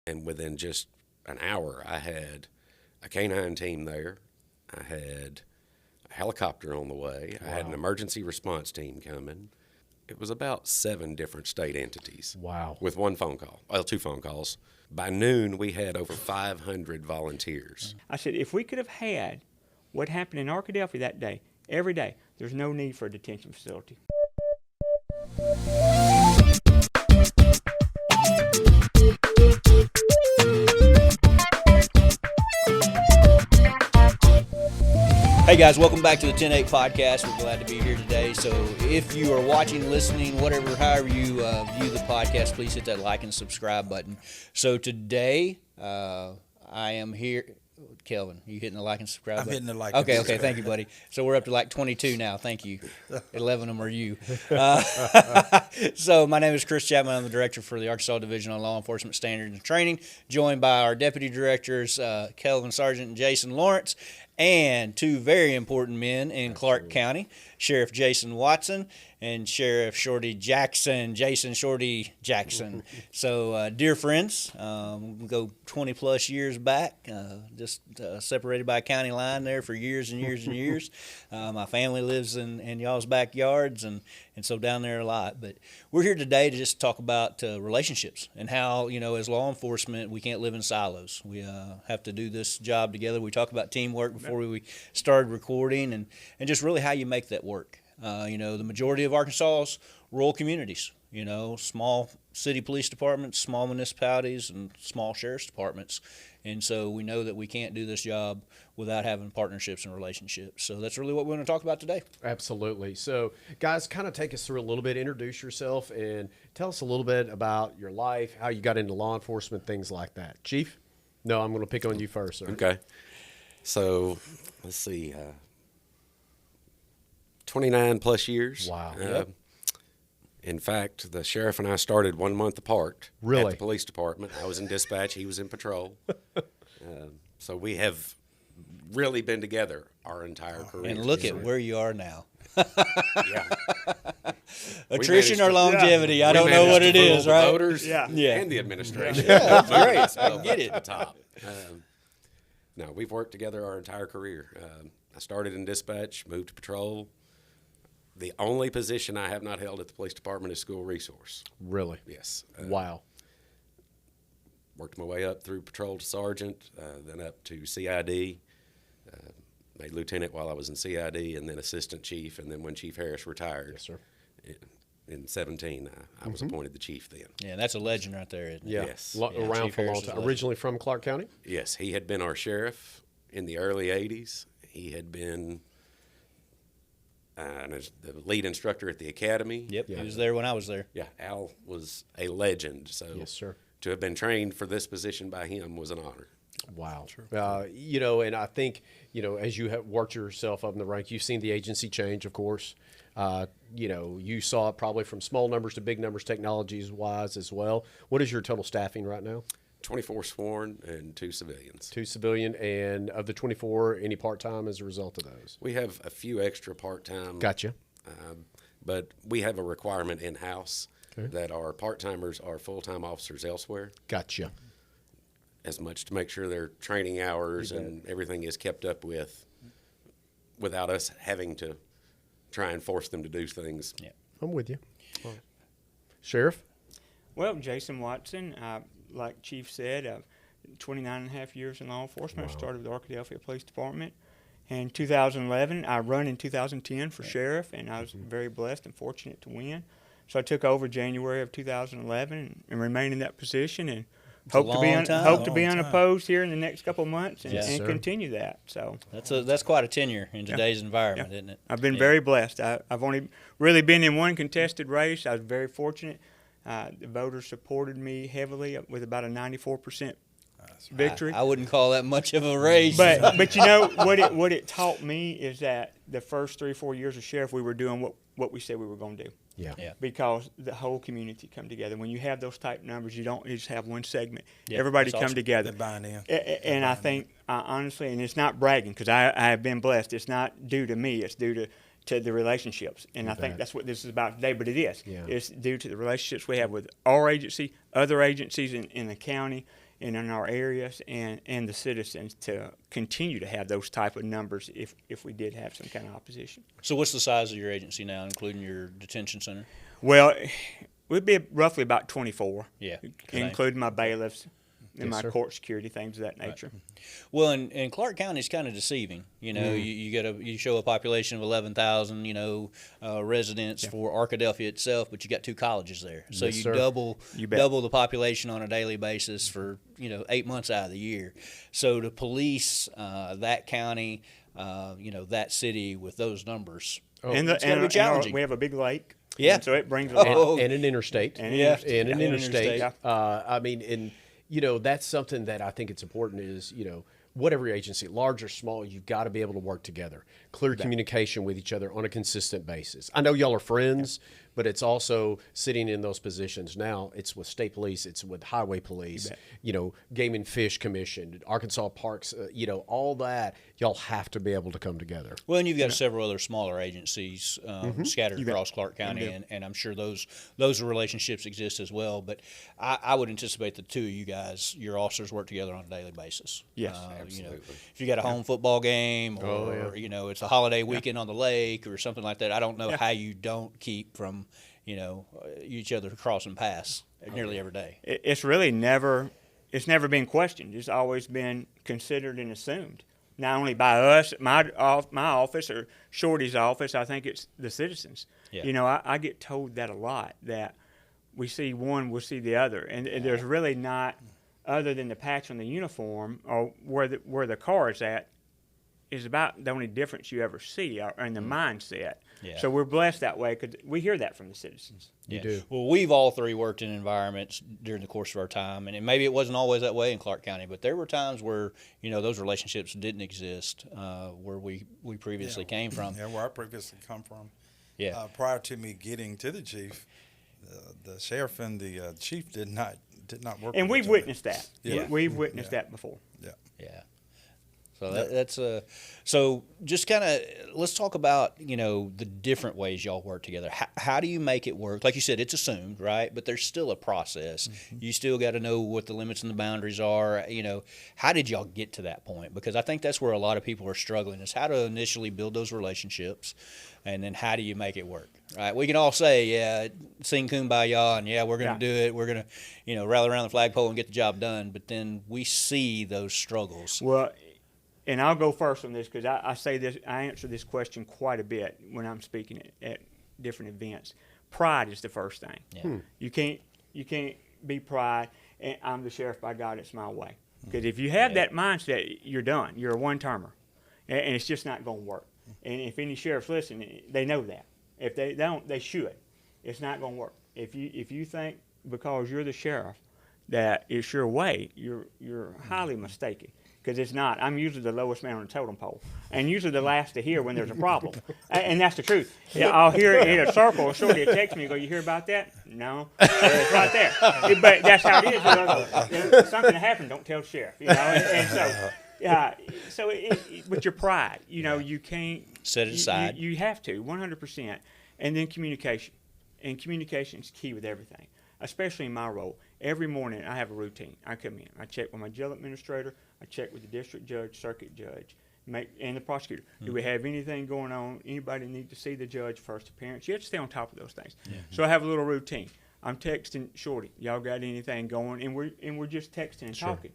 And within just an hour, I had a canine team there. I had a helicopter on the way. I had an emergency response team coming. It was about 7 different state entities. Wow. With one phone call, well, 2 phone calls. By noon, we had over 500 volunteers. I said, if we could have had what happened in Arkadelphia that day, every day, there's no need for a detention facility. Hey guys, welcome back to the 10-8 podcast. We're glad to be here today. So if you are watching, listening, whatever, however you view the podcast, please hit that like and subscribe button. So today, I am here. Kelvin, you hitting the like and subscribe button? I'm hitting the like. Okay, thank you, buddy. So we're up to like 22 now. Thank you. 11 of them are you. So my name is Chris Chapman. I'm the director for the Arkansas Division on Law Enforcement Standards and Training, joined by our deputy directors, Kelvin Sargent and Jason Lawrence, and 2 very important men in Clark County, Sheriff Jason Watson and Sheriff Shorty Jackson, Jason Shorty Jackson. So, dear friends, we go 20-plus years back, just separated by a county line there for years and years and years. My family lives in y'all's backyards, and so down there a lot. But we're here today to just talk about relationships and how, as law enforcement, we can't live in silos. We have to do this job together. We talk about teamwork before we started recording, and just really how you make that work. The majority of Arkansas's rural communities, small city police departments, small municipalities, and small sheriff's departments. And so we know that we can't do this job without having partnerships and relationships. So that's really what we're going to talk about today. Absolutely. So, guys, kind of take us through a little bit, introduce yourself, and tell us a little bit about your life, how you got into law enforcement, things like that. Chief? No, I'm going to pick on you first, sir. Okay. So, let's see. 29-plus years. Wow. Yep. In fact, the sheriff and I started 1 month apart. Really? At the police department. I was in dispatch. He was in patrol. So we have really been together our entire career. And look at where you are now. Yeah. Attrition or longevity, I don't know managed what to it fool is, the right? voters Yeah. and the administration. Yeah, great. I get At the it. top. No, we've worked together our entire career. I started in dispatch, moved to patrol. The only position I have not held at the police department is school resource. Really? Yes. Wow. Worked my way up through patrol to sergeant, then up to CID. Made lieutenant while I was in CID, and then assistant chief. And then when Chief Harris retired, Yes, sir. in 17, I was appointed the chief then. Yeah, that's a legend right there, isn't it? Yeah. Yes. Around Chief for a long Harris is time. legend. Originally from Clark County? Yes, he had been our sheriff in the early 80s. He had been the lead instructor at the academy. Yep, he was there when I was there. Yeah, Al was a legend. So Yes, sir. to have been trained for this position by him was an honor. Wow. And I think, as you have worked yourself up in the rank, you've seen the agency change, of course. You saw it probably from small numbers to big numbers, technologies-wise as well. What is your total staffing right now? 24 sworn and 2 civilians. 2 civilian, and of the 24, any part-time as a result of those? We have a few extra part-time. Gotcha. But we have a requirement in-house that our part-timers are full-time officers elsewhere, Gotcha. as much to make sure their training hours and everything is kept up with without us having to try and force them to do things. Yeah. I'm with you. Sheriff? Well, Jason Watson, like Chief said, 29 and a half years in law enforcement. I started with the Arkadelphia Police Department. In 2011, I run in 2010 for sheriff, and I was very blessed and fortunate to win. So I took over January of 2011 and remain in that position, and hope to be unopposed here in the next couple of months and, Yes, and sir. continue that. So That's quite a tenure in today's environment, isn't it? I've been very blessed. I've only really been in one contested race. I was very fortunate. The voters supported me heavily with about a 94% victory. I wouldn't call that much of a race. But what it taught me is that the first 3 or 4 years of sheriff, we were doing what we said we were going to do. Yeah. Because the whole community come together. When you have those type numbers, you don't just have one segment. Yeah, Everybody that's come awesome. together. They're buying in. And I think, honestly, and it's not bragging because I have been blessed. It's not due to me. It's due to the relationships. And I think that's what this is about today, but it is. Yeah. It's due to the relationships we have with our agency, other agencies in the county, and in our areas and the citizens to continue to have those type of numbers if we did have some kind of opposition. So what's the size of your agency now, including your detention center? Well, we'd be roughly about 24, Yeah. including my bailiffs and Yes, my sir. court security, things of that nature. Well, and Clark County is kind of deceiving. You know, you show a population of 11,000, residents for Arkadelphia itself, but you got 2 colleges there, so Yes, you sir. double You bet. double the population on a daily basis for 8 months out of the year. So to police that county, that city with those numbers, And, it's gotta be challenging. we have a big lake. Yeah. and so it brings a lot. Oh. And an interstate. And Yeah. And an yeah. interstate. Yeah. I mean, and that's something that I think it's important is, whatever agency, large or small, you've got to be able to work together. Clear communication with each other on a consistent basis. I know y'all are friends, but it's also sitting in those positions now. It's with state police, it's with highway police, Game and Fish Commission, Arkansas Parks, all that. Y'all have to be able to come together. Well, and you've got several other smaller agencies scattered across Clark County, and I'm sure those relationships exist as well. But I would anticipate the 2 of you guys, your officers, work together on a daily basis. Yes, absolutely. If you got a home football game, or it's a holiday weekend on the lake or something like that, I don't know how you don't keep from each other crossing paths nearly every day. It's really never been questioned. It's always been considered and assumed. Not only by us, my office or Shorty's office, I think it's the citizens. Yeah. I get told that a lot, that we see one, we'll see the other. And there's really not, other than the patch on the uniform or where the car is at, is about the only difference you ever see in the mindset. Yeah. So we're blessed that way because we hear that from the citizens. You do. Well, we've all 3 worked in environments during the course of our time, and maybe it wasn't always that way in Clark County, but there were times where those relationships didn't exist where we previously came from. Yeah, where I previously come from. Yeah. Prior to me getting to the chief, the sheriff and the chief did not work. And with we've each other. witnessed that. Yeah. We've witnessed that before. Yeah. Yeah. So that's so just kind of let's talk about the different ways y'all work together. How do you make it work? Like you said, it's assumed, right? But there's still a process. You still got to know what the limits and the boundaries are. How did y'all get to that point? Because I think that's where a lot of people are struggling, is how to initially build those relationships, and then how do you make it work? Right? We can all say, yeah, sing kumbaya, and yeah, we're going to do it. We're going to rally around the flagpole and get the job done. But then we see those struggles. Well, and I'll go first on this because I answer this question quite a bit when I'm speaking at different events. Pride is the first thing. Yeah. You can't be pride. And I'm the sheriff, by God, it's my way. Because if you have that mindset, you're done. You're a one-termer, and it's just not going to work. And if any sheriffs listen, they know that. If they don't, they should. It's not going to work. If you think because you're the sheriff that it's your way, you're highly mistaken. Because it's not. I'm usually the lowest man on the totem pole, and usually the last to hear when there's a problem. And that's the truth. Yeah, I'll hear it in a circle. Shorty will text me and go, "You hear about that?" No. It's right there. But that's how it is. Something happened. Don't tell the sheriff. So with your pride, you can't Set it aside. You have to 100%, and then communication. And communication is key with everything, especially in my role. Every morning I have a routine. I come in. I check with my jail administrator. I check with the district judge, circuit judge, and the prosecutor. Do we have anything going on? Anybody need to see the judge first appearance? You have to stay on top of those things. So I have a little routine. I'm texting Shorty. Y'all got anything going? And we're just texting and talking,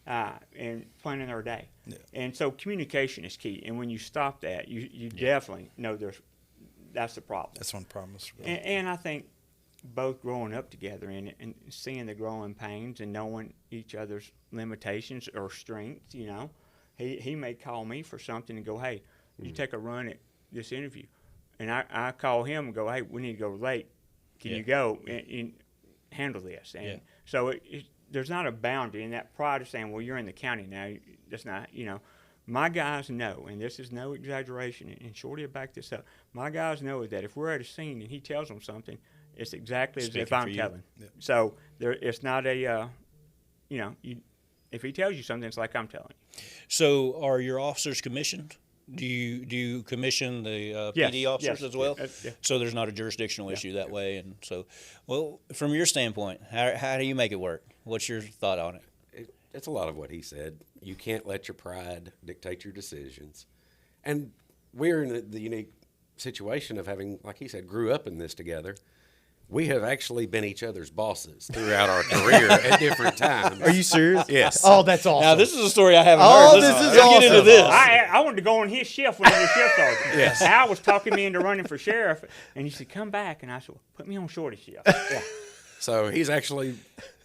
and planning our day. Yeah. And so communication is key. And when you stop that, you definitely know that's the problem. That's one problem. And I think both growing up together and seeing the growing pains and knowing each other's limitations or strengths, he may call me for something and go, "Hey, you take a run at this interview," and I call him and go, "Hey, we need to go late. Can you go and handle this?" And so there's not a boundary, and that pride of saying, "Well, you're in the county now." That's not, My guys know, and this is no exaggeration, and Shorty will back this up. My guys know that if we're at a scene and he tells them something, it's exactly as if I'm telling. Yeah. So it's not a, if he tells you something, it's like I'm telling you. So are your officers commissioned? Do you commission the PD officers as well? Yeah. So there's not a jurisdictional issue that way. And so, well, from your standpoint, how do you make it work? What's your thought on it? it's a lot of what he said. You can't let your pride dictate your decisions. And we're in the unique situation of having, like he said, grew up in this together. We have actually been each other's bosses throughout our career at different times. Are you serious? Yes. Oh, that's awesome. Now, this is a story I haven't Oh, heard. this Let's is get into awesome. this. I wanted to go on his shift when he was shift sergeant. Yes. Al was talking me into running for sheriff, and he said, "Come back." And I said, well, "Put me on Shorty shift." Yeah. So he's actually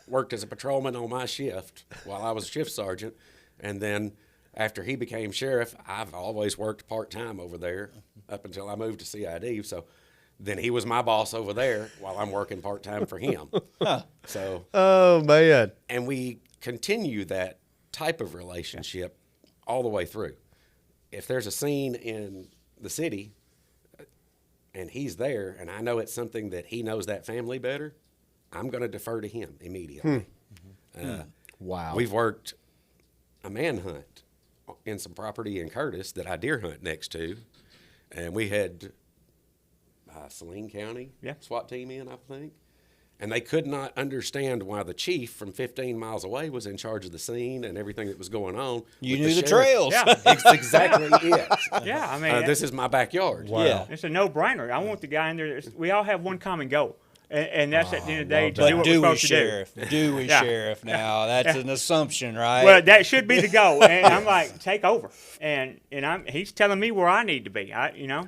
worked as a patrolman on my shift while I was shift sergeant. And then after he became sheriff, I've always worked part-time over there up until I moved to CID. So then he was my boss over there while I'm working part-time for him. So, Oh, man. and we continue that type of relationship all the way through. If there's a scene in the city and he's there and I know it's something that he knows that family better, I'm going to defer to him immediately. Wow. We've worked a manhunt in some property in Curtis that I deer hunt next to, and we had Saline County SWAT team in, I think, and they could not understand why the chief from 15 miles away was in charge of the scene and everything that was going on. You with knew the sheriff. trails. Yeah. It's exactly it. Yeah, I mean, This is my backyard. Wow. Yeah. it's a no-brainer. I want the guy in there. We all have one common goal, and that's at the end of the day to love do But what we're do we, supposed to do. sheriff? Do we, Yeah. sheriff? Now, that's an assumption, right? Well, that should be the goal. And I'm like, take over. And he's telling me where I need to be.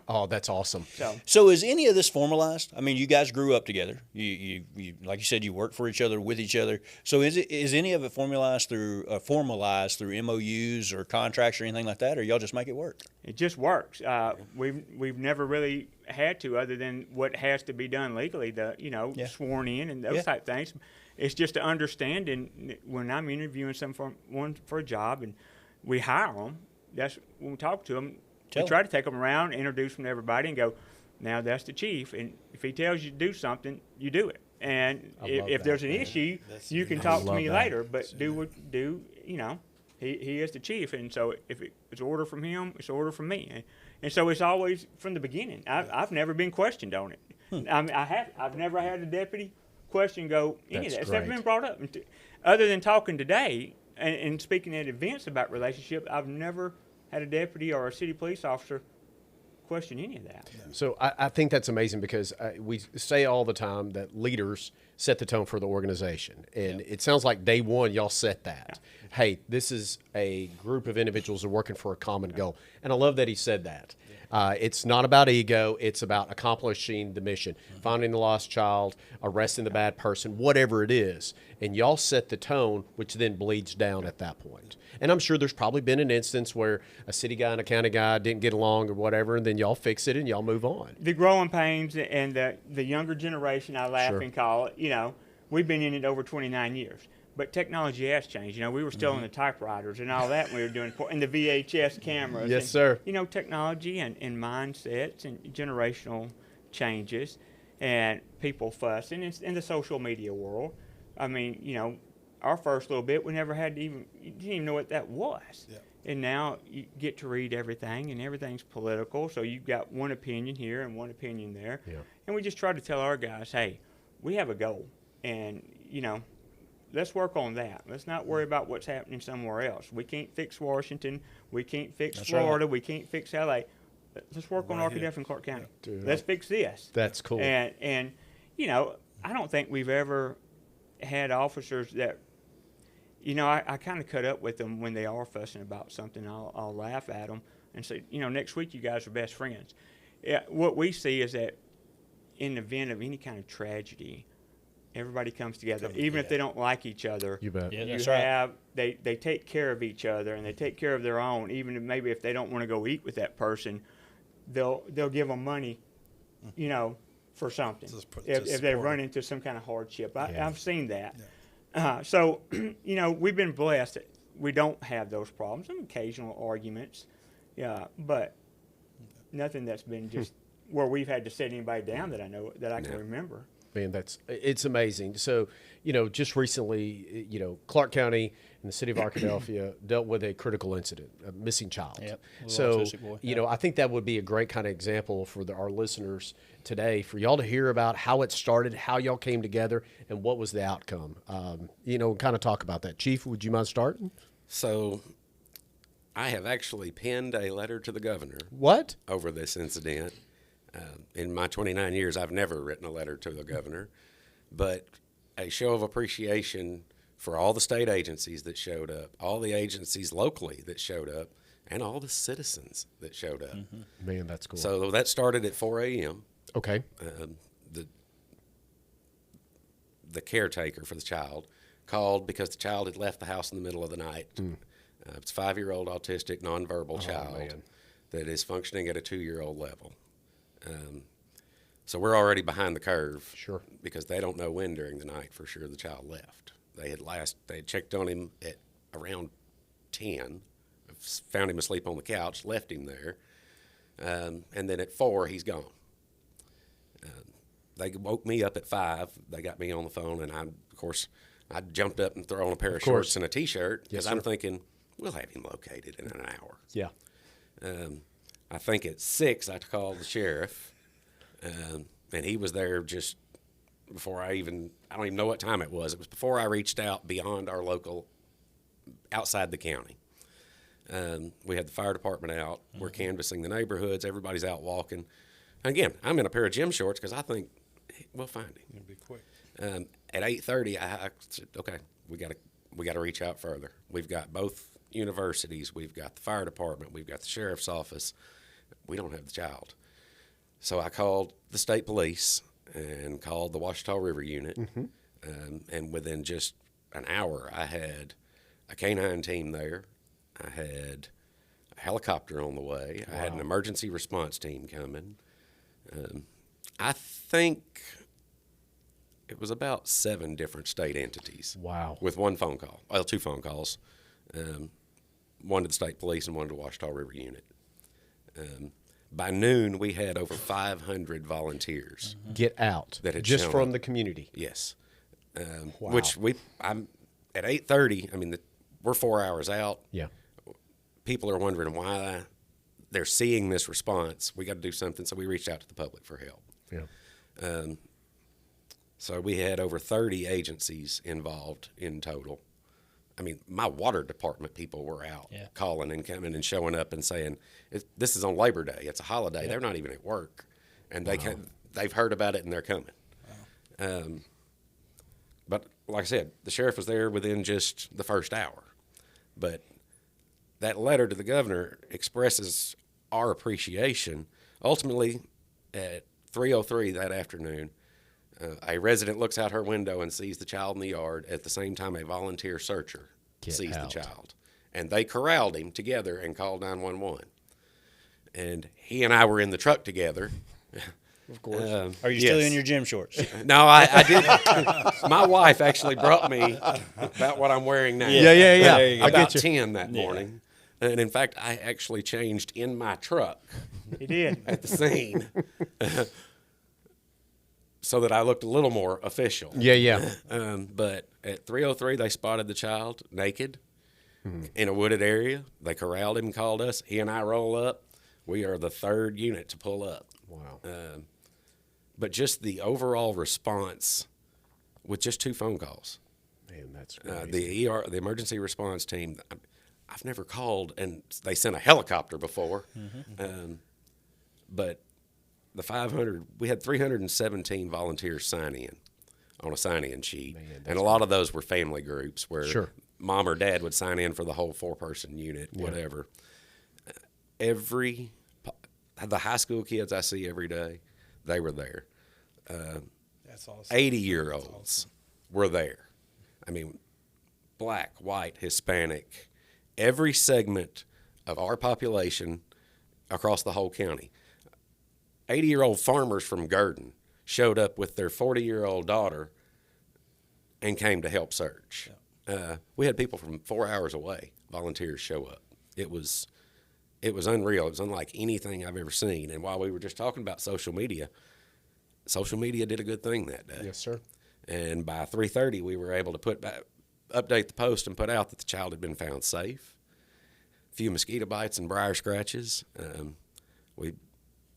Oh, that's awesome. So is any of this formalized? I mean, you guys grew up together. You like you said, you work for each other, with each other. So is any of it formalized through MOUs or contracts or anything like that, or y'all just make it work? It just works. We've never really had to, other than what has to be done legally, sworn in and those type things. It's just to understand, and when I'm interviewing someone for a job and we hire them, that's when we talk to them. We try to take them around, introduce them to everybody, and go, now that's the chief, and if he tells you to do something, you do it. And if there's an issue, you can talk to me later, but he is the chief, and so if it's order from him, it's order from me. And so it's always from the beginning. I've never been questioned on it. I mean, I've never had a deputy question go any of that. It's never been brought up. Other than talking today and speaking at events about relationship, I've never had a deputy or a city police officer question any of that. So I think that's amazing because we say all the time that leaders set the tone for the organization. And it sounds like day one, y'all set that. Hey, this is a group of individuals who are working for a common goal. And I love that he said that. It's not about ego. It's about accomplishing the mission, finding the lost child, arresting the bad person, whatever it is. And y'all set the tone, which then bleeds down at that point. And I'm sure there's probably been an instance where a city guy and a county guy didn't get along or whatever, and then y'all fix it and y'all move on. The growing pains and the younger generation, I laugh and call it, we've been in it over 29 years. But technology has changed. We were still on the typewriters and all that when we were doing, and the VHS cameras. Yes, and, sir. Technology and mindsets and generational changes and people fussing in the social media world. I mean, our first little bit, we never had you didn't even know what that was. Yeah. And now you get to read everything, and everything's political. So you've got one opinion here and one opinion there. Yeah. And we just try to tell our guys, hey, we have a goal, and, let's work on that. Let's not worry about what's happening somewhere else. We can't fix Washington. We can't fix Florida. Right. We can't fix L.A. Let's work on Arkadelphia and Clark County. Let's fix this. That's cool. And I don't think we've ever had officers that, I kind of cut up with them when they are fussing about something. I'll laugh at them and say, next week you guys are best friends. Yeah, what we see is that in the event of any kind of tragedy, everybody comes together, even if they don't like each other. You bet. Yeah, they take care of each other, and they take care of their own. Even if maybe if they don't want to go eat with that person, they'll give them money, for something if they run into some kind of hardship. I've seen that. Yeah. So we've been blessed that we don't have those problems. Some occasional arguments, but nothing that's been just where we've had to set anybody down that I can remember. Man, it's amazing. So, just recently, Clark County and the city of Arkadelphia dealt with a critical incident, a missing child. Yep. So, Autistic boy. I think that would be a great kind of example for our listeners today, for y'all to hear about how it started, how y'all came together, and what was the outcome. Kind of talk about that. Chief, would you mind starting? So I have actually penned a letter to the governor What? over this incident. In my 29 years, I've never written a letter to the governor, but a show of appreciation for all the state agencies that showed up, all the agencies locally that showed up, and all the citizens that showed up. Man, that's cool. So that started at 4 a.m. Okay. The caretaker for the child called because the child had left the house in the middle of the night. It's a 5-year-old autistic, nonverbal child man. that is functioning at a 2-year-old level. So we're already behind the curve. Sure. Because they don't know when during the night for sure the child left. They had checked on him at around 10, found him asleep on the couch, left him there, and then at 4 he's gone. They woke me up at 5. They got me on the phone, and I jumped up and threw on a pair of shorts and a T-shirt because I'm thinking we'll have him located in an hour. Yeah. I think at 6 I called the sheriff, and he was there just before I don't even know what time it was. It was before I reached out beyond our local, outside the county. We had the fire department out. We're canvassing the neighborhoods. Everybody's out walking. Again, I'm in a pair of gym shorts because I think we'll find him. It'll be quick. At 8:30, I said, okay, we got to reach out further. We've got both universities. We've got the fire department. We've got the sheriff's office. We don't have the child. So I called the state police and called the Washita River unit. And within just an hour, I had a canine team there. I had a helicopter on the way. I had an emergency response team coming. I think it was about 7 different state entities. Wow. With one phone call. Well, 2 phone calls. One to the state police and one to the Washita River unit. By noon, we had over 500 volunteers. Get out. That had just shown from up. the community. Yes. Wow. Which I'm at 8:30. I mean, we're 4 hours out. Yeah. People are wondering why they're seeing this response. We got to do something. So we reached out to the public for help. Yeah. So we had over 30 agencies involved in total. I mean, my water department people were out calling and coming and showing up and saying, this is on Labor Day. It's a holiday. Yeah. They're not even at work. And they've heard about it and they're coming. Wow. But like I said, the sheriff was there within just the first hour. But that letter to the governor expresses our appreciation. Ultimately, at 3:03 that afternoon, a resident looks out her window and sees the child in the yard. At the same time, a volunteer searcher sees the child. And they corralled him together and called 911. And he and I were in the truck together. Of course. Are you still in your gym shorts? No, I did. My wife actually brought me about what I'm wearing now. Yeah. About 10 that morning. And in fact, I actually changed in my truck. He did. At the scene. So that I looked a little more official. Yeah. But at 3:03, they spotted the child naked in a wooded area. They corralled him and called us. He and I roll up. We are the 3rd unit to pull up. Wow. But just the overall response with just 2 phone calls. Man, that's the emergency response team. I've never called, and they sent a helicopter before. But the 500, we had 317 volunteers sign in on a sign-in sheet. Man, and a lot of those were family groups where mom or dad would sign in for the whole 4-person unit, whatever. The high school kids I see every day, they were there. That's awesome. 80-year-olds were there. I mean, black, white, Hispanic, every segment of our population across the whole county. 80-year-old farmers from Gurdon showed up with their 40-year-old daughter and came to help search. We had people from 4 hours away, volunteers show up. It was unreal. It was unlike anything I've ever seen. And while we were just talking about social media, social media did a good thing that day. Yes, sir. And by 3:30, we were able to update the post and put out that the child had been found safe. A few mosquito bites and briar scratches.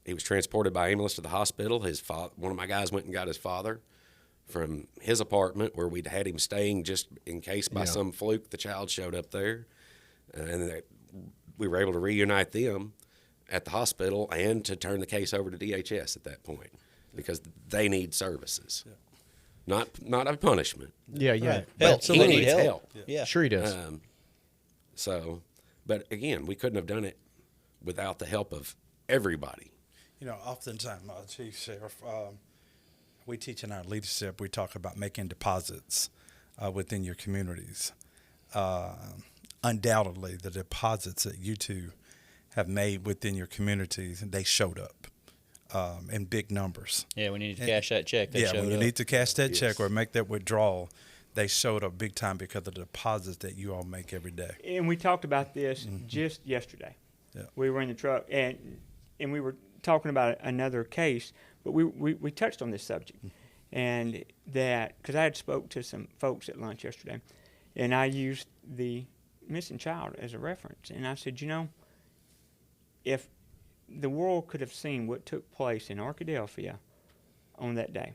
He was transported by ambulance to the hospital. One of my guys went and got his father from his apartment where we'd had him staying just in case by some fluke the child showed up there. And we were able to reunite them at the hospital and to turn the case over to DHS at that point because they need services. Yeah. Not a punishment. Yeah. Right. But he Absolutely. needs help. Yeah. Sure he does. But again, we couldn't have done it without the help of everybody. You know, oftentimes, Chief Sheriff, we teach in our leadership, we talk about making deposits within your communities. Undoubtedly, the deposits that you two have made within your communities, they showed up in big numbers. Yeah, we need to cash that check. They showed when you up. need to cash that check or make that withdrawal, they showed up big time because of the deposits that you all make every day. And we talked about this just yesterday. Yeah. We were in the truck and we were talking about another case, but we touched on this subject. And that, because I had spoke to some folks at lunch yesterday, and I used the missing child as a reference. And I said, you know, if the world could have seen what took place in Arkadelphia on that day,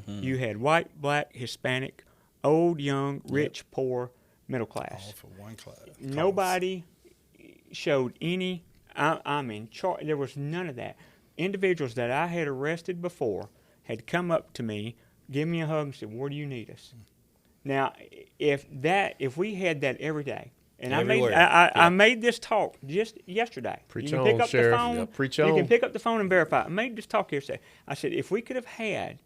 you had white, black, Hispanic, old, young, rich, poor, middle class. All for one class. Nobody showed any, there was none of that. Individuals that I had arrested before had come up to me, give me a hug and said, where do you need us? Now, if we had that every day, and I made this talk just yesterday. Preach you can on, pick up Sheriff. the phone. Yeah, preach you on. can pick up the phone and verify. I made this talk yesterday. I said, if we could have had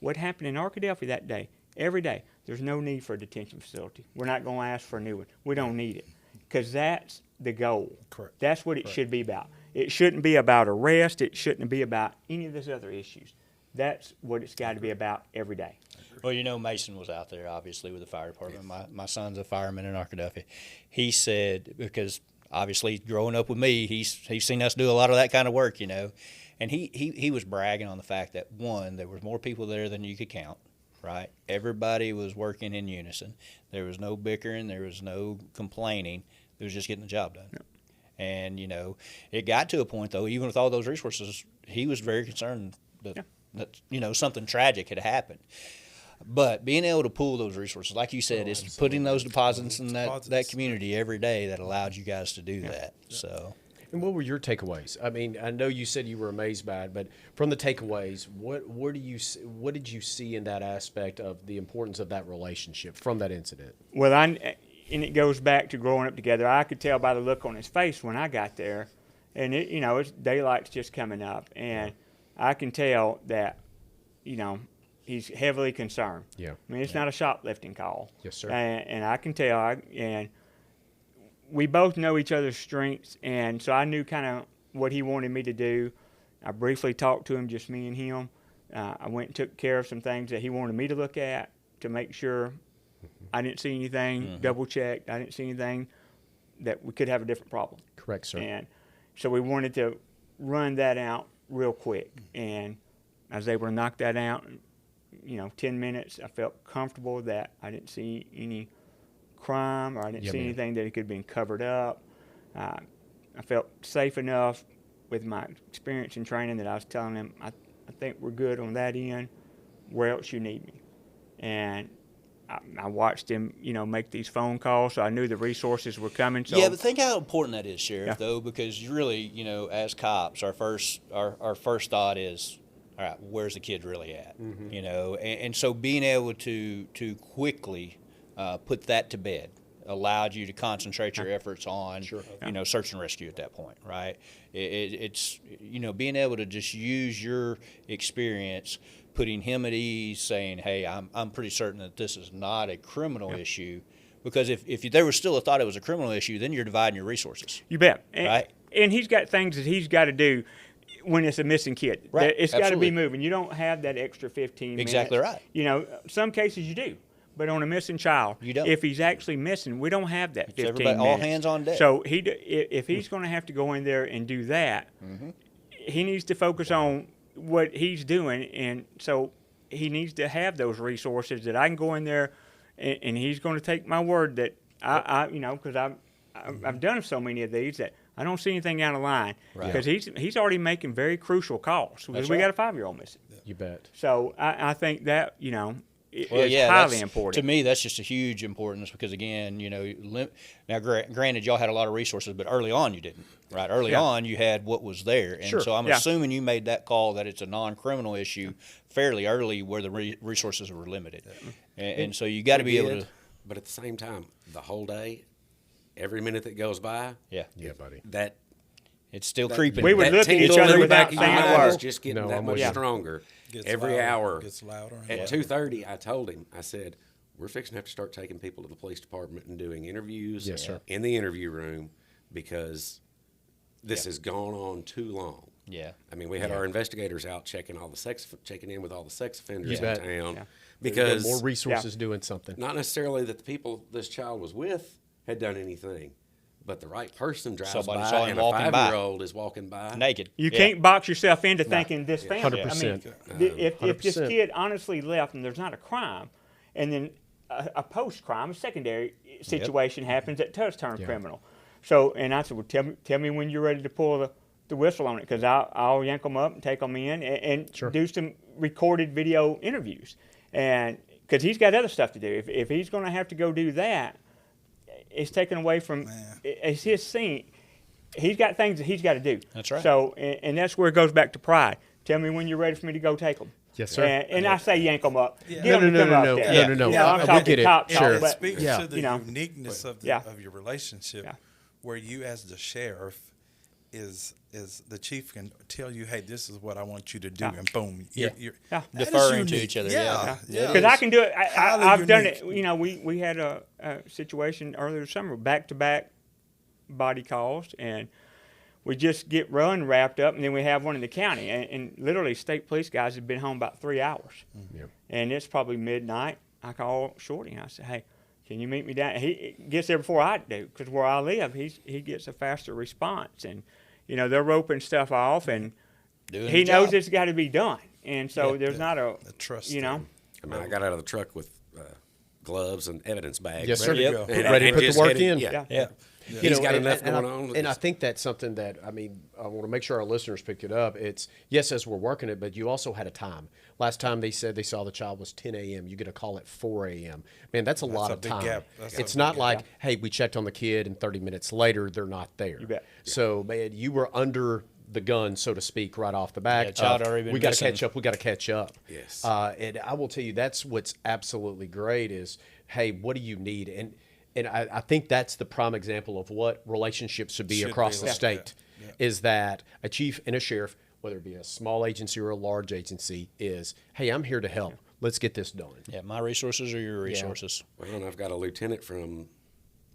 what happened in Arkadelphia that day, every day, there's no need for a detention facility. We're not going to ask for a new one. We don't need it because that's the goal. Correct. That's what it should be about. It shouldn't be about arrest. It shouldn't be about any of those other issues. That's what it's got to be about every day. Well, you know, Mason was out there, obviously, with the fire department. My son's a fireman in Arkadelphia. He said, because obviously growing up with me, he's seen us do a lot of that kind of work, you know. And he was bragging on the fact that, one, there was more people there than you could count, right? Everybody was working in unison. There was no bickering. There was no complaining. It was just getting the job done. Yep. And, you know, it got to a point, though, even with all those resources, he was very concerned that you know, something tragic had happened. But being able to pool those resources, like you said, is putting those deposits in that community every day that allowed you guys to do that. So. And what were your takeaways? I mean, I know you said you were amazed by it, but from the takeaways, what did you see in that aspect of the importance of that relationship from that incident? Well, and it goes back to growing up together. I could tell by the look on his face when I got there, and it's daylight's just coming up, and I can tell that, you know, he's heavily concerned. Yeah. I mean, it's not a shoplifting call. Yes, sir. And I can tell, and we both know each other's strengths, and so I knew kind of what he wanted me to do. I briefly talked to him, just me and him. I went and took care of some things that he wanted me to look at to make sure I didn't see anything, double-checked. I didn't see anything that we could have a different problem. Correct, sir. And so we wanted to run that out real quick, and I was able to knock that out in 10 minutes. I felt comfortable that I didn't see any crime, or I didn't see anything that it could have been covered up. I felt safe enough with my experience and training that I was telling him, I think we're good on that end. Where else you need me? And I watched him, make these phone calls, so I knew the resources were coming. So yeah, but think how important that is, Sheriff, though, because you really, as cops, our first thought is, all right, where's the kid really at? And so being able to quickly put that to bed allowed you to concentrate your efforts on, search and rescue at that point, right? It's being able to just use your experience, putting him at ease, saying, hey, I'm pretty certain that this is not a criminal issue, because if there was still a thought it was a criminal issue, then you're dividing your resources. You bet. Right? And he's got things that he's got to do when it's a missing kid. Right. It's got to be moving. You don't have that extra 15 minutes. Exactly right. Some cases you do. But on a missing child, you don't. If he's actually missing, we don't have that 15 minutes. All hands on deck. So if he's going to have to go in there and do that, he needs to focus on what he's doing, and so he needs to have those resources that I can go in there, and he's going to take my word that I because I've done so many of these that I don't see anything out of line because he's already making very crucial calls because we got a 5-year-old missing. You bet. So I think that is Well, yeah, highly important. To me, that's just a huge importance because, again, now granted, y'all had a lot of resources, but early on you didn't, right? Early on you had what was there. And Sure. so I'm Yeah. assuming you made that call that it's a non-criminal issue fairly early where the resources were limited. And so you got to be able to. But at the same time, the whole day, every minute that goes by, Yeah, buddy. that It's still creeping. We would that look at each tingle other in the without back of your saying a mind is word. just getting No, that I'm much with you. stronger Gets every louder, hour. gets louder. At 2:30, I told him, I said, we're fixing to have to start taking people to the police department and doing interviews Yes, sir. in the interview room because this has gone on too long. Yeah. I mean, we had our investigators out checking in with all the sex offenders You in bet. town Yeah. because more resources doing something. not necessarily that the people this child was with had done anything, but the right person drives Somebody by saw him and a walking by. 5-year-old is walking by. Naked. You Yeah. can't box yourself into thinking this family. 100%. I mean, if this 100%. kid honestly left and there's not a crime, and then a post-crime, a secondary situation happens that does turn criminal. So, and I said, well, tell me when you're ready to pull the whistle on it, because I'll yank them up and take them in and do some recorded video interviews, and because he's got other stuff to do. If he's going to have to go do that, it's taken away from it's his scene. He's got things that he's got to do. That's right. So, and that's where it goes back to pride. Tell me when you're ready for me to go take them. Yes, sir. And I say yank them up. Get No, 'em to come up no. there. Yeah. No. You know, I'm We talking get it. top Sure. talk, but Speaks Yeah. to the you know, uniqueness of yeah. of your relationship, Yeah. where you as the sheriff is the chief can tell you, hey, this is what I want you to do, Yeah. and boom, Yeah. you're Yeah. that is Deferring to unique. each other, Yeah, yeah. because I can do it. Highly I've done it. unique. You know, we had a situation earlier this summer, back-to-back body calls, and we just get wrapped up, and then we have one in the county, and literally state police guys have been home about 3 hours, and it's probably midnight. I call Shorty and I say, hey, can you meet me down? He gets there before I do, because where I live, he gets a faster response, and they're roping stuff off, and Doing he the knows job. it's got to be done, and so there's not a trust you know. I mean, I got out of the truck with gloves and evidence bags. Yes, sir. There you Yep. go. Ready to put the just work headed- in. Yeah. Yeah. He's got enough and going on. And I think that's something that, I want to make sure our listeners pick it up. It's, yes, as we're working it, but you also had a time. Last time they said they saw the child was 10 a.m. You get a call at 4 a.m. Man, that's a lot a of big time. gap. That's a It's big not gap. like, hey, we checked on the kid and 30 minutes later, they're not there. You bet. So, man, you were under the gun, so to speak, right off the back. Yeah, child of, already been we got to missing. catch up. We got to catch up. Yes. And I will tell you, that's what's absolutely great is, hey, what do you need? And I think that's the prime example of what relationships should be Should across be the like state, that. is that a chief and a sheriff, whether it be a small agency or a large agency, is, hey, I'm here to help. Let's get this done. Yeah, my resources are your resources. Well, and I've got a lieutenant from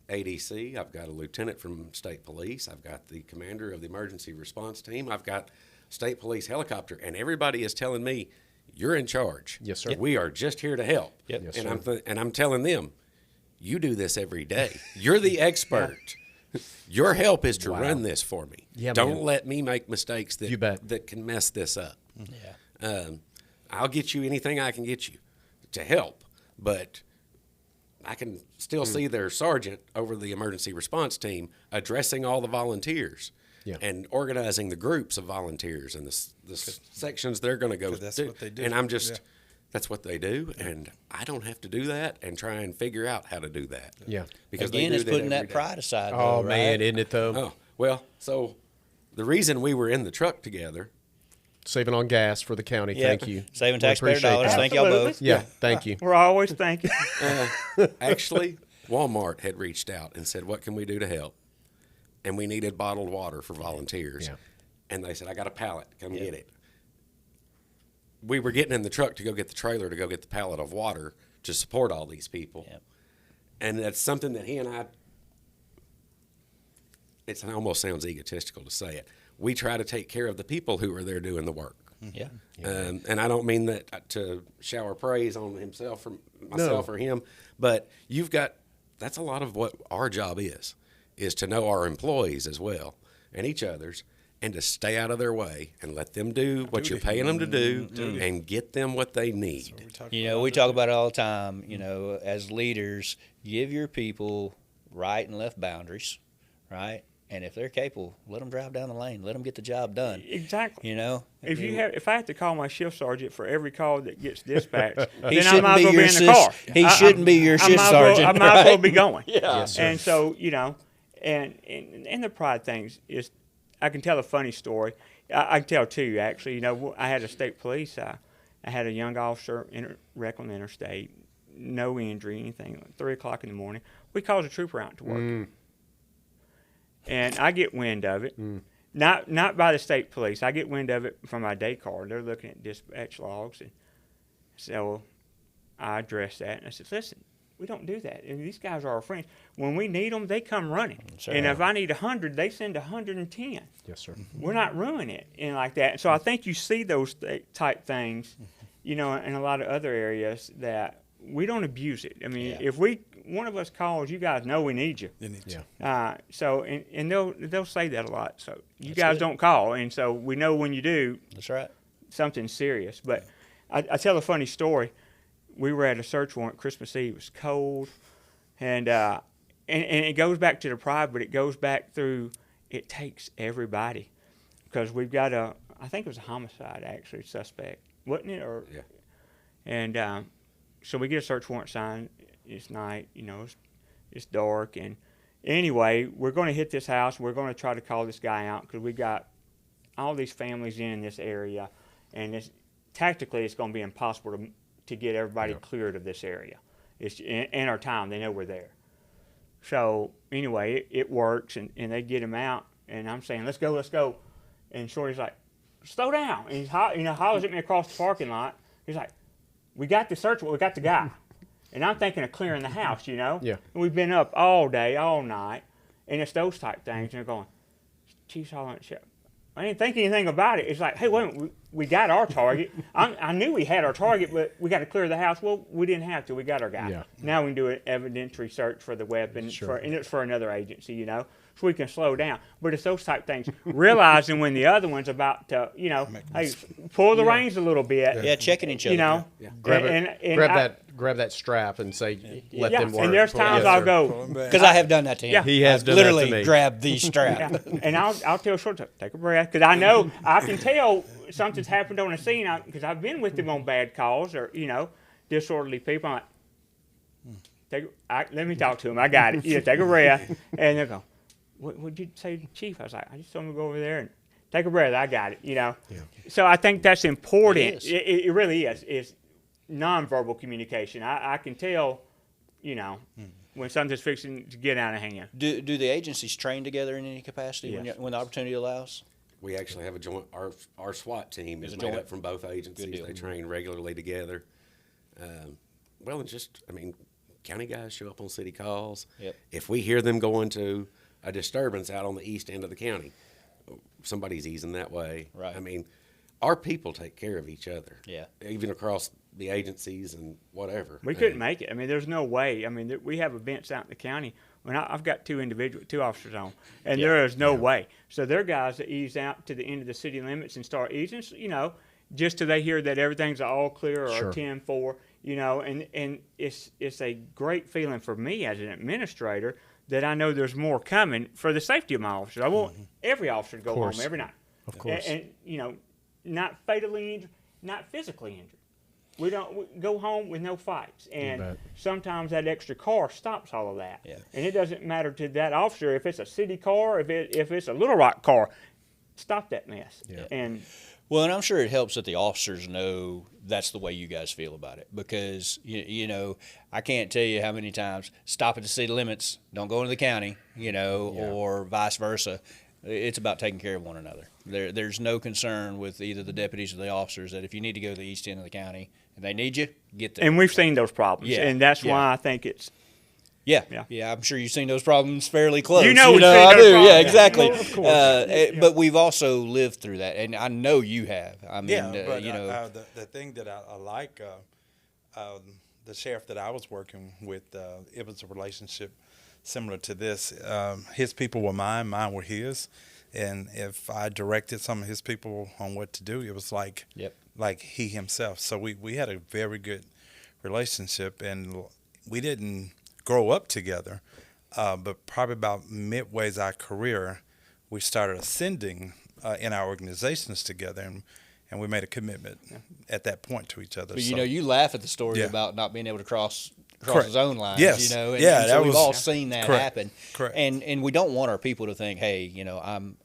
ADC. I've got a lieutenant from state police. I've got the commander of the emergency response team. I've got state police helicopter, and everybody is telling me, "You're in charge. Yes, sir. We are just here to help." Yep. Yes, and sir. I'm telling them, "You do this every day. You're the expert. Your help is to run this for me. Yeah, Don't man. let me make mistakes You bet. that can mess this up. Yeah. I'll get you anything I can get you to help, but I can still see their sergeant over the emergency response team addressing all the volunteers Yeah. and organizing the groups of volunteers and the sections they're going to go 'Cause that's do. what they do. And I'm just, Yeah. that's what they do, and I don't have to do that and try and figure out how to do that. Yeah. Because Again, they it's do putting every that day. pride aside. Oh, though, man, right? isn't it, though? Oh, well, so the reason we were in the truck together, Saving on gas for the county. Yeah. Thank you. Saving We taxpayer appreciate dollars. that. Thank y'all Absolutely. both. Yeah, thank you. We're always thinking. actually, Walmart had reached out and said, "What can we do to help?" And we needed bottled water for volunteers. Yeah. And they said, "I got a pallet. Come get it." We were getting in the truck to go get the trailer to go get the pallet of water to support all these people. Yep. And that's something that he and I, it almost sounds egotistical to say it. We try to take care of the people who are there doing the work. Yeah. And I don't mean that to shower praise on himself or myself or him, but that's a lot of what our job is to know our employees as well and each other's and to stay out of their way and let them do what you're paying them to do and get them what they need. We talk about it all the time. As leaders, give your people right and left boundaries, right? And if they're capable, let them drive down the lane. Let them get the job done. Exactly. If I have to call my shift sergeant for every call that gets dispatched, he then I might as well be in the car. He shouldn't be your shift sergeant. I might as well be going. Yeah. Yes, sir. And so and the pride things is, I can tell a funny story. I can tell two actually. I had a state police. I had a young officer in Reclam Interstate, no injury, anything. 3:00 in the morning, we called a trooper out to work. And I get wind of it, not by the state police. I get wind of it from my day card. They're looking at dispatch logs, and so I addressed that and I said, "Listen, we don't do that. And these guys are our friends. When we need them, they come running. Sure. And if I need 100, they send 110. Yes, sir. We're not ruining it and like that. So I think you see those type things, in a lot of other areas that we don't abuse it. I mean, if one of us calls, you guys know we need you. They need you. So and they'll say that a lot. So you That's guys good. don't call, and so we know when you do, That's right. something serious. But I tell a funny story. We were at a search warrant Christmas Eve. It was cold, and it goes back to the pride, but it goes back through. It takes everybody, because we've got I think it was a homicide actually suspect, wasn't it? Or Yeah. And so we get a search warrant signed. It's night, it's dark, and anyway, we're going to hit this house. We're going to try to call this guy out because we got all these families in this area, and tactically it's going to be impossible to get everybody cleared of this area. It's in our time. They know we're there. So anyway, it works, and they get him out, and I'm saying, let's go. And Shorty's like, slow down. And he hollers at me across the parking lot. He's like, we got the search warrant. We got the guy. And I'm thinking of clearing the house, Yeah. And we've been up all day, all night, and it's those type things. And they're going, Chief's hollering at Sheriff. I didn't think anything about it. It's like, hey, wait a minute, we got our target. I knew we had our target, but we got to clear the house. Well, we didn't have to. We got our guy. Yeah. Now we can do an evidentiary search for the weapon, and it's for another agency, so we can slow down. But it's those type things. Realizing when the other one's about to, hey, pull the reins a little bit. Yeah, checking each other. Grab that strap and say, let them work. And there's times I'll go, Because I have done that to him. Yeah. He has done that to literally me. grabbed the strap. and I'll tell Shorty, take a breath, because I know I can tell something's happened on the scene, because I've been with them on bad calls or disorderly people. I'm like, let me talk to him. I got it. Take a breath, and they go, "What'd you say, Chief?" I was like, "I just told him to go over there and take a breath. I got it." So I think that's important. It really is. It's nonverbal communication. I can tell, when something's fixing to get out of hand. Do the agencies train together in any capacity when the opportunity allows? We actually have a joint. Our SWAT team is a made joint. up from both agencies. deal. They train regularly together. And just county guys show up on city calls. Yep. If we hear them going to a disturbance out on the east end of the county, somebody's easing that way. Right. I mean, our people take care of each other. Yeah. Even across the agencies and whatever. We couldn't make it. I mean, there's no way. I mean, we have events out in the county. When I've got two officers on, and there is no way. So they're guys that ease out to the end of the city limits and start easing, just till they hear that everything's all clear or 10-4, and it's a great feeling for me as an administrator that I know there's more coming for the safety of my officers. I want every officer to go home every night. Of course. And not fatally injured, not physically injured. We go home with no fights, and sometimes that extra car stops all of that. Yeah. And it doesn't matter to that officer if it's a city car, if it's a Little Rock car, stop that mess. Yeah. And Well, and I'm sure it helps that the officers know that's the way you guys feel about it, because I can't tell you how many times stop at the city limits, don't go into the county, or vice versa. It's about taking care of one another. There's no concern with either the deputies or the officers that if you need to go to the east end of the county and they need you, get there. And we've seen those problems, Yeah, and that's yeah. why I think it's. Yeah. I'm sure you've seen those problems fairly close. We've seen I those do. problems. Yeah, exactly. Well, of course. But we've also lived through that, and I know you have. I mean, the thing that I like, the sheriff that I was working with, it was a relationship similar to this. His people were mine were his, And if I directed some of his people on what to do, it was like he himself. So we had a very good relationship, and we didn't grow up together, but probably about midway our career, we started ascending in our organizations together, and we made a commitment at that point to each other. But So- you laugh at the story Yeah. about not being able to cross Correct. his own lines. Yes. And Yeah, so that we've was- all seen that Correct. happen. Correct. And we don't want our people to think, hey, I'm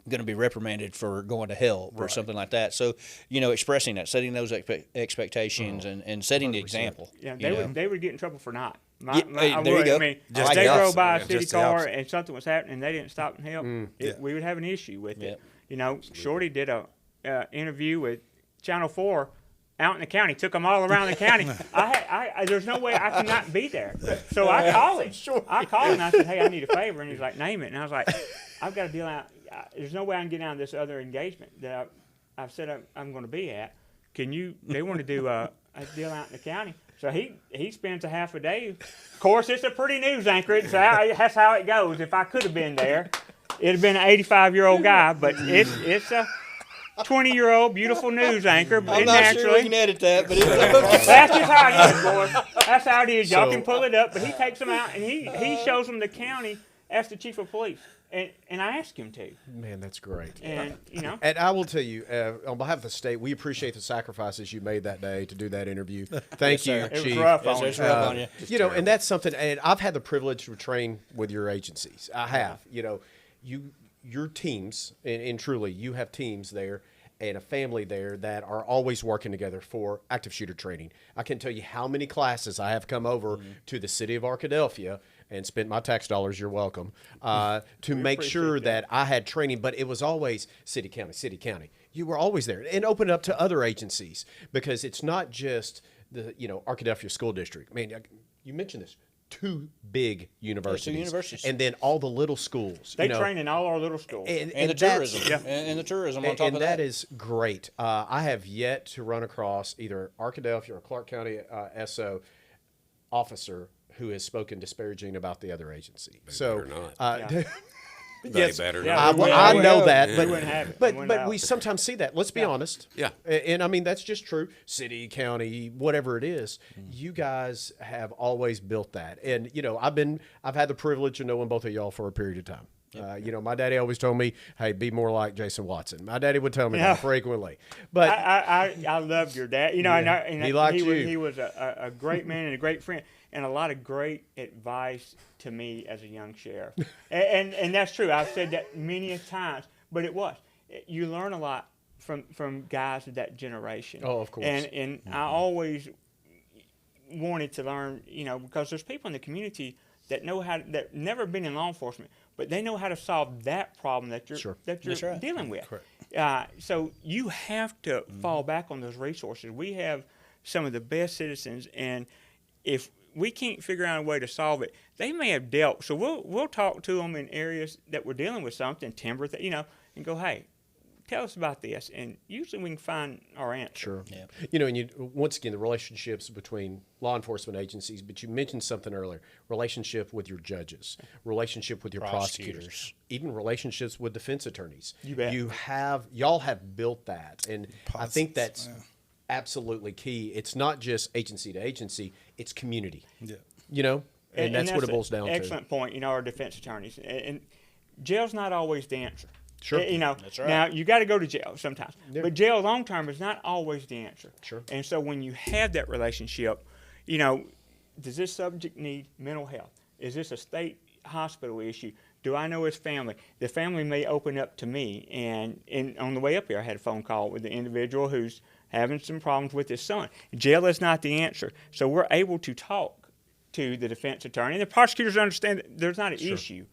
going to be reprimanded for going to help or something like that. So, expressing that, setting those expectations, and setting the example. Yeah, you they would get in trouble for not. Hey, there you go. I mean, Just if they the drove by a opposite. city Just the car opposite. and something was happening, and they didn't stop and help. Yeah. We would have an issue with Yep. it. Shorty did a interview with Channel 4 out in the county. Took them all around the county. There's no way I could not be there. So I called him. I called him and I said, hey, I need a favor. And he's like, name it. And I was like, I've got to deal out. There's no way I can get out of this other engagement that I've said I'm going to be at. They want to do a deal out in the county. So he spends a half a day. Of course, it's a pretty news anchor. So that's how it goes. If I could have been there, it'd have been an 85-year-old guy. But it's a 20-year-old beautiful news anchor. But I'm not sure we can edit that, but it's okay. that's just how it is, boys. That's how it is. Y'all can pull it up. But he takes them out and he shows them the county as the chief of police. And I asked him to. Man, that's great. And And I will tell you, on behalf of the state, we appreciate the sacrifices you made that day to do that interview. Thank you, sir. it was Chief. rough Yes, on it's him. rough on you. And that's something. And I've had the privilege to train with your agencies. I have. Your teams, and truly, you have teams there and a family there that are always working together for active shooter training. I can tell you how many classes I have come over to the city of Arkadelphia and spent my tax dollars, you're welcome, to make sure that I had training, but it was always city, county. You were always there and open it up to other agencies because it's not just the, Arkadelphia School District. I mean, you mentioned this. 2 big universities. universities. And then all the little schools. They train in all our little schools. And the that's- tourism. And the tourism on top and of that is great. I have yet to run across either Arkadelphia or Clark County SO officer who has spoken disparaging about the other agency. better not. Yes, better Yeah, not. we I will. know that, We but wouldn't have it. We but wouldn't but have we it. sometimes see that. Let's be honest. Yeah. And I mean that's just true. City, county, whatever it is, you guys have always built that. And I've had the privilege of knowing both of y'all for a period of time. My daddy always told me, "Hey, be more like Jason Watson." My daddy would tell me that frequently. But I loved your dad. And He liked you. He was a great man and a great friend, and a lot of great advice to me as a young sheriff. and that's true. I've said that many a times, but it was. You learn a lot from guys of that generation. Oh, of course. And I always wanted to learn, because there's people in the community that know that never been in law enforcement, but they know how to solve that problem that you're That's right. dealing with. Correct. So you have to fall back on those resources. We have some of the best citizens, and if we can't figure out a way to solve it, they may have dealt. So we'll talk to them in areas that we're dealing with something, timber, and go, hey, tell us about this, and usually we can find our answer. Sure. Yeah. And once again, the relationships between law enforcement agencies, but you mentioned something earlier, relationship with your judges, relationship with your prosecutors, even relationships with defense attorneys. You bet. Y'all have built that. And I think that's absolutely key. It's not just agency to agency, it's community. Yeah. And that's what it boils down to. Excellent point. Our defense attorneys. And jail's not always the answer. Sure. That's right. Now, you got to go to jail sometimes. Yeah. But jail long term is not always the answer. Sure. And so when you have that relationship, does this subject need mental health? Is this a state hospital issue? Do I know his family? The family may open up to me. And on the way up here, I had a phone call with the individual who's having some problems with his son. Jail is not the answer. So we're able to talk to the defense attorney. And the prosecutors understand that there's not an issue.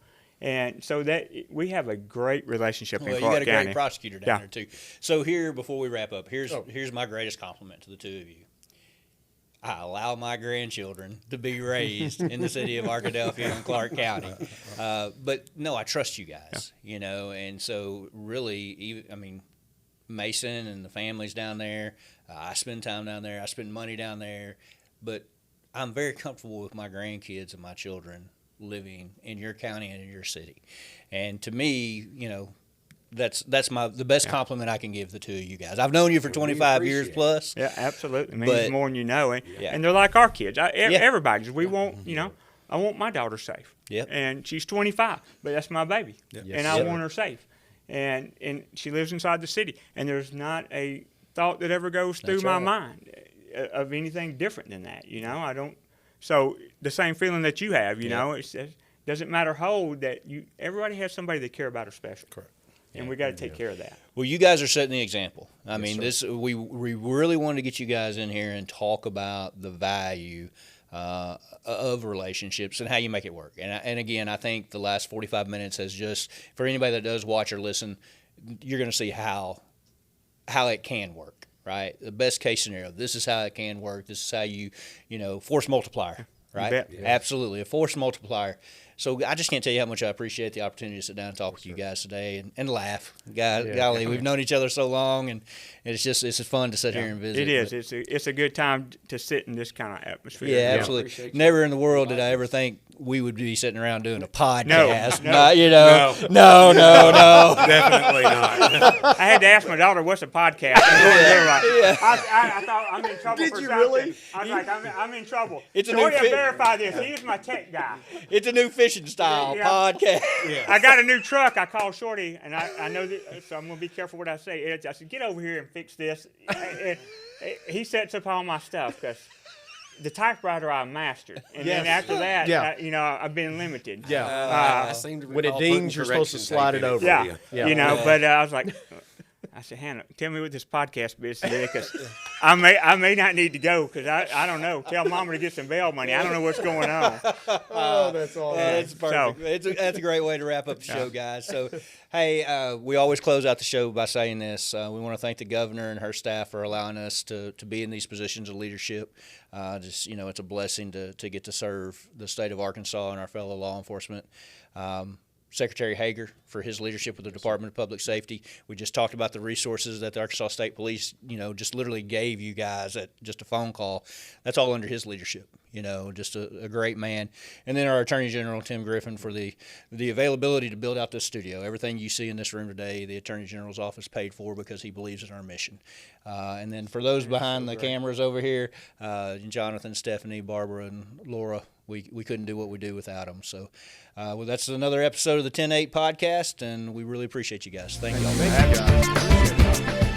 And so that we have a great relationship in Well, Clark you got a County. great prosecutor down there too. So here, before we wrap up, here's my greatest compliment to the two of you. I allow my grandchildren to be raised in the city of Arkadelphia and Clark County, but no, I trust you guys. And so really, Mason and the families down there. I spend time down there. I spend money down there, but I'm very comfortable with my grandkids and my children living in your county and in your city. And to me, that's the best compliment I can give the two of you guys. I've known you for 25 years plus. Yeah, absolutely. It means more than you know. Yeah. And they're like our kids. Everybody. We want, I want my daughter safe. Yep. And she's 25, but that's my baby. Yep. And I want her safe. And she lives inside the city. And there's not a thought that ever goes through my mind of anything different than that. I don't. So the same feeling that you have, it doesn't matter how old everybody has somebody they care about or special. Correct. And we got to take care of that. Well, you guys are setting the example. I mean, we really wanted to get you guys in here and talk about the value of relationships and how you make it work. And again, I think the last 45 minutes has just, for anybody that does watch or listen, you're going to see how it can work, right? The best case scenario. This is how it can work. This is how you force multiplier, right? Yeah. Absolutely, a force multiplier. So I just can't tell you how much I appreciate the opportunity to sit down and talk with you guys today and laugh. Golly, we've known each other so long, and it's just fun to sit here and visit. It is. It's a good time to sit in this kind of atmosphere. Yeah, absolutely. Never in the world did I ever think we would be sitting around doing a podcast. No. No. Definitely not. I had to ask my daughter, "What's a podcast?" I thought I'm in trouble. Did for you something. really? I was like, I'm in trouble. It's a Shorty, new fit. verify this. He's my tech guy. It's a new fishing style Yeah. podcast. I got a new truck. I called Shorty, and I know that, so I'm going to be careful what I say. I said, "Get over here and fix this." And he sets up all my stuff because the typewriter I mastered, and then after that, I've been limited. Yeah. I seem to when it recall dings, putting you're supposed to correction slide tape it in over. for Yeah, you. but I was like, I said, "Hannah, tell me what this podcast business is, because I may not need to go, because I don't know. Tell Mama to get some bail money. I don't know what's going on." Oh, that's all. That's perfect. That's a great way to wrap up the show, guys. So, hey, we always close out the show by saying this. We want to thank the governor and her staff for allowing us to be in these positions of leadership. It's a blessing to get to serve the state of Arkansas and our fellow law enforcement. Secretary Hager for his leadership with the Department of Public Safety. We just talked about the resources that the Arkansas State Police, just literally gave you guys at just a phone call. That's all under his leadership, just a great man. And then our Attorney General, Tim Griffin, for the availability to build out this studio. Everything you see in this room today, the Attorney General's office paid for because he believes in our mission. And then for those behind the cameras over here, Jonathan, Stephanie, Barbara, and Laura, we couldn't do what we do without them. So that's another episode of the 10-8 podcast, and we really appreciate you guys. Thank you all. Thank you, guys.